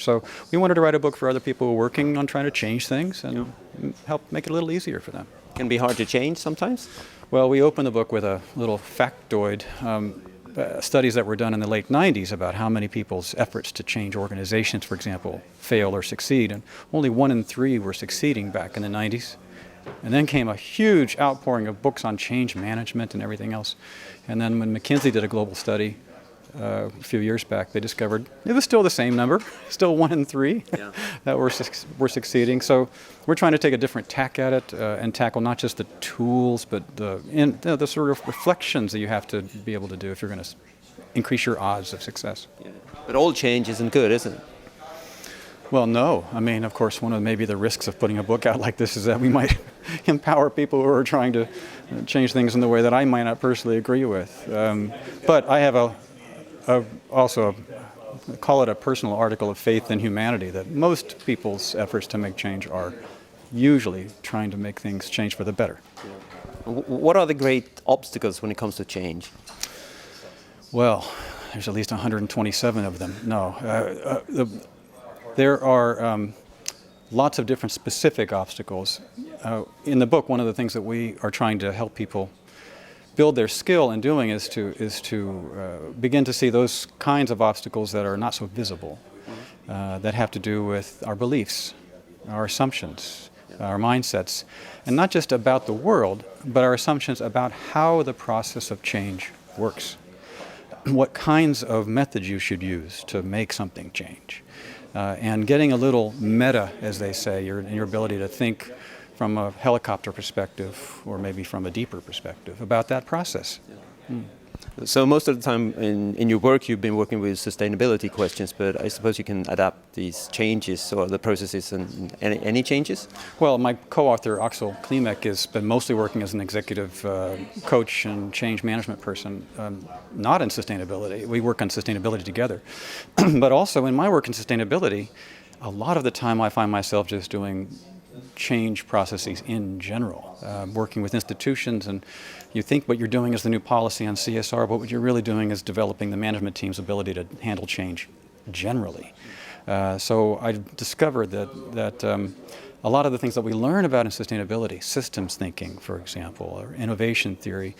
So we wanted to write a book for other people who are working on trying to change things and help make it a little easier for them. Can be hard to change sometimes? Well, we open the book with a little factoid. Studies that were done in the late 90s about how many people's efforts to change organizations, for example, fail or succeed, and only 1 in 3 were succeeding back in the 90s. And then came a huge outpouring of books on change management and everything else. And then when McKinsey did a global study a few years back, they discovered it was still the same number, still 1 in 3 that were succeeding. So we're trying to take a different tack at it and tackle not just the tools, but the sort of reflections that you have to be able to do if you're going to increase your odds of success. Yeah. But all change isn't good, isn't it? Well, no. I mean, of course, one of maybe the risks of putting a book out like this is that we might empower people who are trying to change things in the way that I might not personally agree with. But I have call it a personal article of faith in humanity, that most people's efforts to make change are usually trying to make things change for the better. What are the great obstacles when it comes to change? Well, there's at least 127 of them. No. There are lots of different specific obstacles. In the book, one of the things that we are trying to help people build their skill in doing is to begin to see those kinds of obstacles that are not so visible, that have to do with our beliefs, our assumptions, our mindsets, and not just about the world, but our assumptions about how the process of change works, what kinds of methods you should use to make something change, and getting a little meta, as they say, in your ability to think from a helicopter perspective, or maybe from a deeper perspective, about that process. So most of the time in your work you've been working with sustainability questions, but I suppose you can adapt these changes or the processes and any changes? Well, my co-author Axel Klimek has been mostly working as an executive coach and change management person, not in sustainability. We work on sustainability together. But also in my work in sustainability, a lot of the time I find myself just doing change processes in general, working with institutions, and you think what you're doing is the new policy on CSR, but what you're really doing is developing the management team's ability to handle change generally. So I discovered that a lot of the things that we learn about in sustainability, systems thinking, for example, or innovation theory,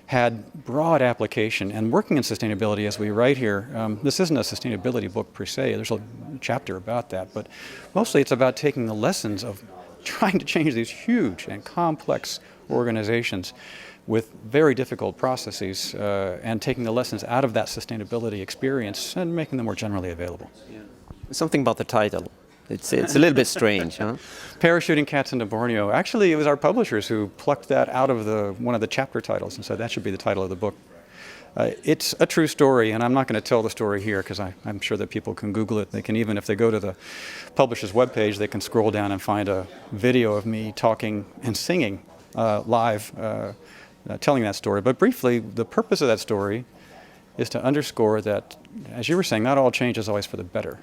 had broad application. And working in sustainability, as we write here, this isn't a sustainability book per se, there's a chapter about that, but mostly it's about taking the lessons of trying to change these huge and complex organizations with very difficult processes and taking the lessons out of that sustainability experience and making them more generally available. Yeah. Something about the title. It's a little bit strange, huh? Parachuting Cats into Borneo. Actually, it was our publishers who plucked that out of one of the chapter titles and said that should be the title of the book. It's a true story, and I'm not going to tell the story here because I'm sure that people can Google it. They can, even if they go to the publisher's webpage, they can scroll down and find a video of me talking and singing live, telling that story. But briefly, the purpose of that story is to underscore that, as you were saying, not all change is always for the better.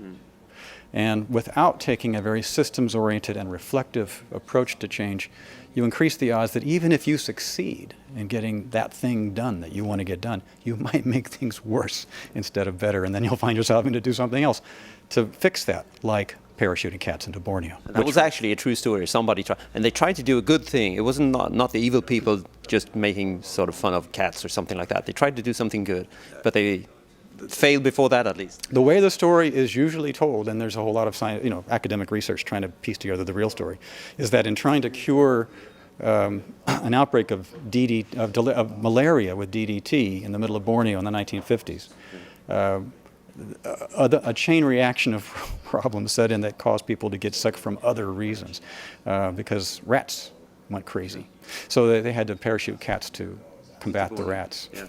And without taking a very systems-oriented and reflective approach to change, you increase the odds that even if you succeed in getting that thing done that you want to get done, you might make things worse instead of better, and then you'll find yourself having to do something else to fix that, like parachuting cats into Borneo. That was actually a true story. Somebody tried, and they tried to do a good thing. It wasn't not the evil people just making sort of fun of cats or something like that. They tried to do something good, but they failed before that, at least. The way the story is usually told, and there's a whole lot of academic research trying to piece together the real story, is that in trying to cure an outbreak of malaria with DDT in the middle of Borneo in the 1950s, a chain reaction of problems set in that caused people to get sick from other reasons, because rats went crazy. So they had to parachute cats to combat the rats. Yeah.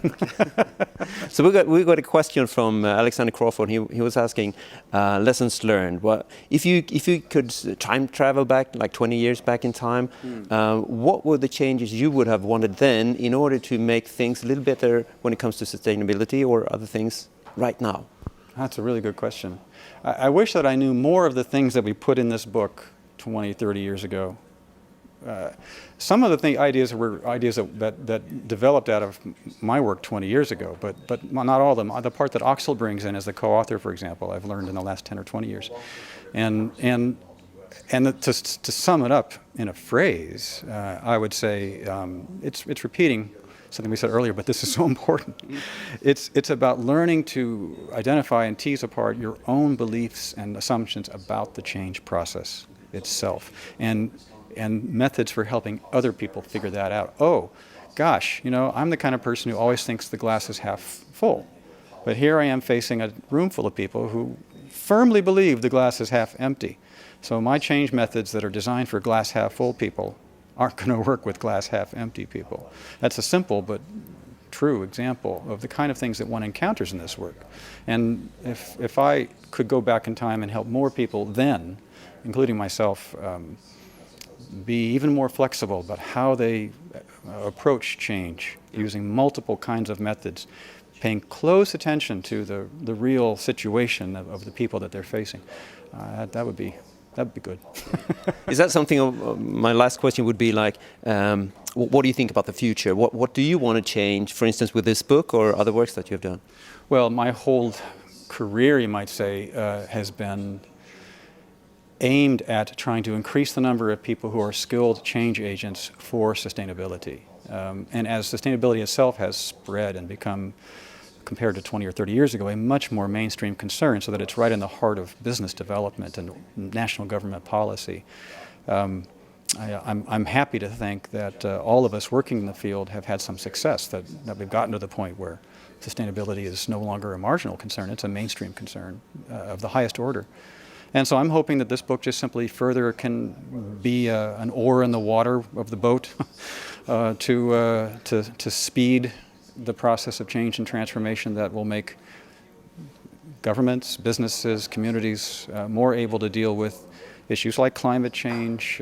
So we got a question from Alexander Crawford. He was asking lessons learned. What if you could time travel back like 20 years back in time? What were the changes you would have wanted then in order to make things a little better when it comes to sustainability or other things right now? That's a really good question. I wish that I knew more of the things that we put in this book 20, 30 years ago some of the ideas were ideas that developed out of my work 20 years ago, but not all of them. The part that Axel brings in as the co-author, for example, I've learned in the last 10 or 20 years. And to sum it up in a phrase, I would say it's repeating something we said earlier, but this is so important. It's about learning to identify and tease apart your own beliefs and assumptions about the change process itself, and methods for helping other people figure that out. Oh, gosh, I'm the kind of person who always thinks the glass is half full, but here I am facing a room full of people who firmly believe the glass is half empty. So my change methods that are designed for glass half full people aren't going to work with glass half empty people. That's a simple but true example of the kind of things that one encounters in this work. And if I could go back in time and help more people then, including myself, be even more flexible about how they approach change using multiple kinds of methods, paying close attention to the real situation of the people that they're facing, that would be good. Is that something? My last question would be like, what do you think about the future? What do you want to change, for instance, with this book or other works that you have done? Well, my whole career, you might say, has been aimed at trying to increase the number of people who are skilled change agents for sustainability. And as sustainability itself has spread and become, compared to 20 or 30 years ago, a much more mainstream concern, so that it's right in the heart of business development and national government policy. I'm happy to think that all of us working in the field have had some success, that we've gotten to the point where sustainability is no longer a marginal concern, it's a mainstream concern of the highest order. And so I'm hoping that this book just simply further can be an oar in the water of the boat to speed the process of change and transformation that will make governments, businesses, communities more able to deal with issues like climate change,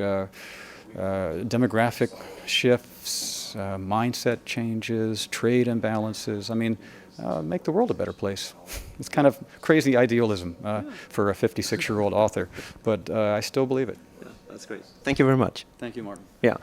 demographic shifts, mindset changes, trade imbalances. I mean, make the world a better place. It's kind of crazy idealism for a 56-year-old author, but I still believe it. Yeah, that's great. Thank you very much. Thank you, Martin. Yeah.